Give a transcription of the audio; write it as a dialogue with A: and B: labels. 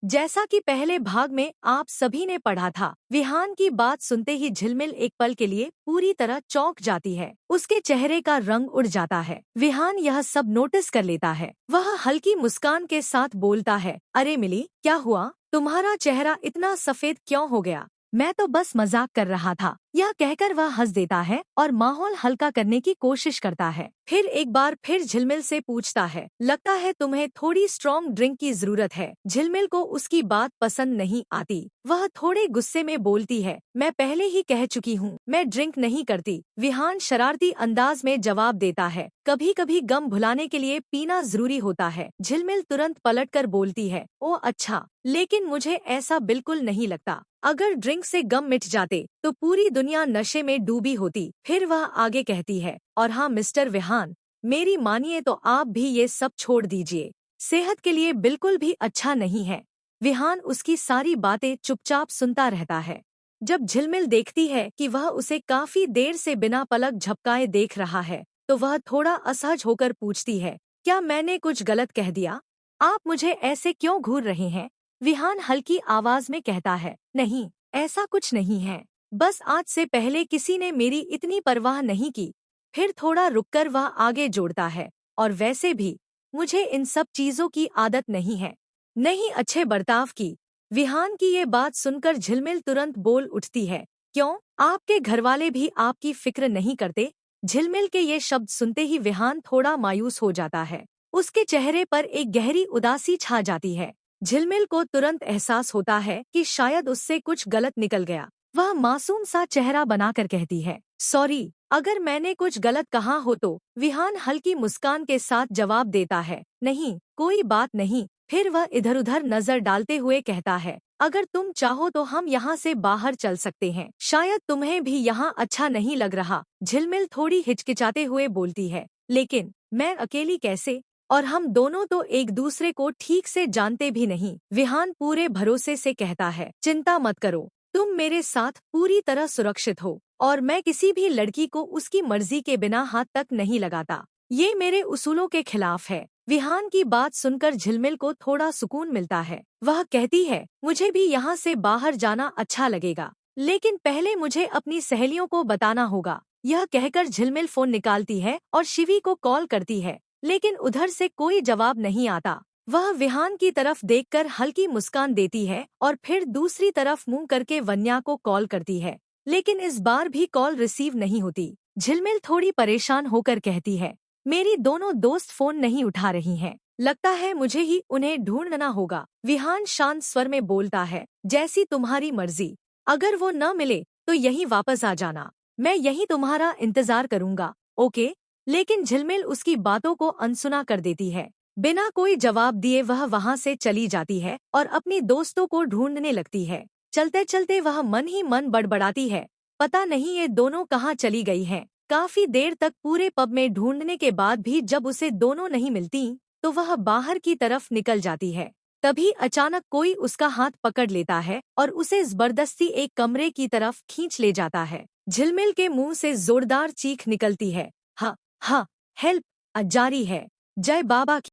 A: जैसा कि पहले भाग में आप सभी ने पढ़ा था, विहान की बात सुनते ही झिलमिल एक पल के लिए पूरी तरह चौंक जाती है। उसके चेहरे का रंग उड़ जाता है। विहान यह सब नोटिस कर लेता है। वह हल्की मुस्कान के साथ बोलता है, अरे मिली, क्या हुआ? तुम्हारा चेहरा इतना सफेद क्यों हो गया? मैं तो बस मजाक कर रहा था। यह कहकर वह हंस देता है और माहौल हल्का करने की कोशिश करता है। फिर एक बार फिर झिलमिल से पूछता है, लगता है तुम्हें थोड़ी स्ट्रॉन्ग ड्रिंक की जरूरत है। झिलमिल को उसकी बात पसंद नहीं आती। वह थोड़े गुस्से में बोलती है, मैं पहले ही कह चुकी हूँ, मैं ड्रिंक नहीं करती। विहान शरारती अंदाज में जवाब देता है, कभी कभी गम भुलाने के लिए पीना जरूरी होता है। झिलमिल तुरंत पलटकर बोलती है, ओ अच्छा, लेकिन मुझे ऐसा बिल्कुल नहीं लगता। अगर ड्रिंक से गम मिट जाते तो पूरी दुनिया नशे में डूबी होती। फिर वह आगे कहती है, और हाँ मिस्टर विहान, मेरी मानिए तो आप भी ये सब छोड़ दीजिए। सेहत के लिए बिल्कुल भी अच्छा नहीं है। विहान उसकी सारी बातें चुपचाप सुनता रहता है। जब झिलमिल देखती है कि वह उसे काफी देर से बिना पलक झपकाए देख रहा है, तो वह थोड़ा असहज होकर पूछती है, क्या मैंने कुछ गलत कह दिया? आप मुझे ऐसे क्यों घूर रहे हैं? विहान हल्की आवाज में कहता है, नहीं, ऐसा कुछ नहीं है। बस आज से पहले किसी ने मेरी इतनी परवाह नहीं की। फिर थोड़ा रुककर वह आगे जोड़ता है, और वैसे भी मुझे इन सब चीजों की आदत नहीं है, नहीं अच्छे बर्ताव की। विहान की ये बात सुनकर झिलमिल तुरंत बोल उठती है, क्यों, आपके घरवाले भी आपकी फिक्र नहीं करते? झिलमिल के ये शब्द सुनते ही विहान थोड़ा मायूस हो जाता है। उसके चेहरे पर एक गहरी उदासी छा जाती है। झिलमिल को तुरंत एहसास होता है कि शायद उससे कुछ गलत निकल गया। वह मासूम सा चेहरा बनाकर कहती है, सॉरी, अगर मैंने कुछ गलत कहा हो तो। विहान हल्की मुस्कान के साथ जवाब देता है, नहीं, कोई बात नहीं। फिर वह इधर उधर नजर डालते हुए कहता है, अगर तुम चाहो तो हम यहाँ से बाहर चल सकते हैं, शायद तुम्हें भी यहाँ अच्छा नहीं लग रहा। झिलमिल थोड़ी हिचकिचाते हुए बोलती है, लेकिन मैं अकेली कैसे? और हम दोनों तो एक दूसरे को ठीक से जानते भी नहीं। विहान पूरे भरोसे से कहता है, चिंता मत करो, तुम मेरे साथ पूरी तरह सुरक्षित हो, और मैं किसी भी लड़की को उसकी मर्जी के बिना हाथ तक नहीं लगाता। ये मेरे उसूलों के खिलाफ है। विहान की बात सुनकर झिलमिल को थोड़ा सुकून मिलता है। वह कहती है, मुझे भी यहाँ से बाहर जाना अच्छा लगेगा, लेकिन पहले मुझे अपनी सहेलियों को बताना होगा। यह कहकर झिलमिल फोन निकालती है और शिवी को कॉल करती है, लेकिन उधर से कोई जवाब नहीं आता। वह विहान की तरफ देखकर हल्की मुस्कान देती है और फिर दूसरी तरफ मुंह करके वन्या को कॉल करती है, लेकिन इस बार भी कॉल रिसीव नहीं होती। झिलमिल थोड़ी परेशान होकर कहती है, मेरी दोनों दोस्त फोन नहीं उठा रही हैं, लगता है मुझे ही उन्हें ढूंढना होगा। विहान शांत स्वर में बोलता है, जैसी तुम्हारी मर्जी, अगर वो न मिले तो यहीं वापस आ जाना, मैं यहीं तुम्हारा इंतजार करूंगा, ओके? लेकिन झिलमिल उसकी बातों को अनसुना कर देती है। बिना कोई जवाब दिए वह वहां से चली जाती है और अपनी दोस्तों को ढूंढने लगती है। चलते चलते वह मन ही मन बड़बड़ाती है, पता नहीं ये दोनों कहाँ चली गई हैं। काफी देर तक पूरे पब में ढूंढने के बाद भी जब उसे दोनों नहीं मिलती, तो वह बाहर की तरफ निकल जाती है। तभी अचानक कोई उसका हाथ पकड़ लेता है और उसे जबरदस्ती एक कमरे की तरफ खींच ले जाता है। झिलमिल के मुंह से जोरदार चीख निकलती है, हाँ हाँ, हेल्प, जारी है। जय बाबा की।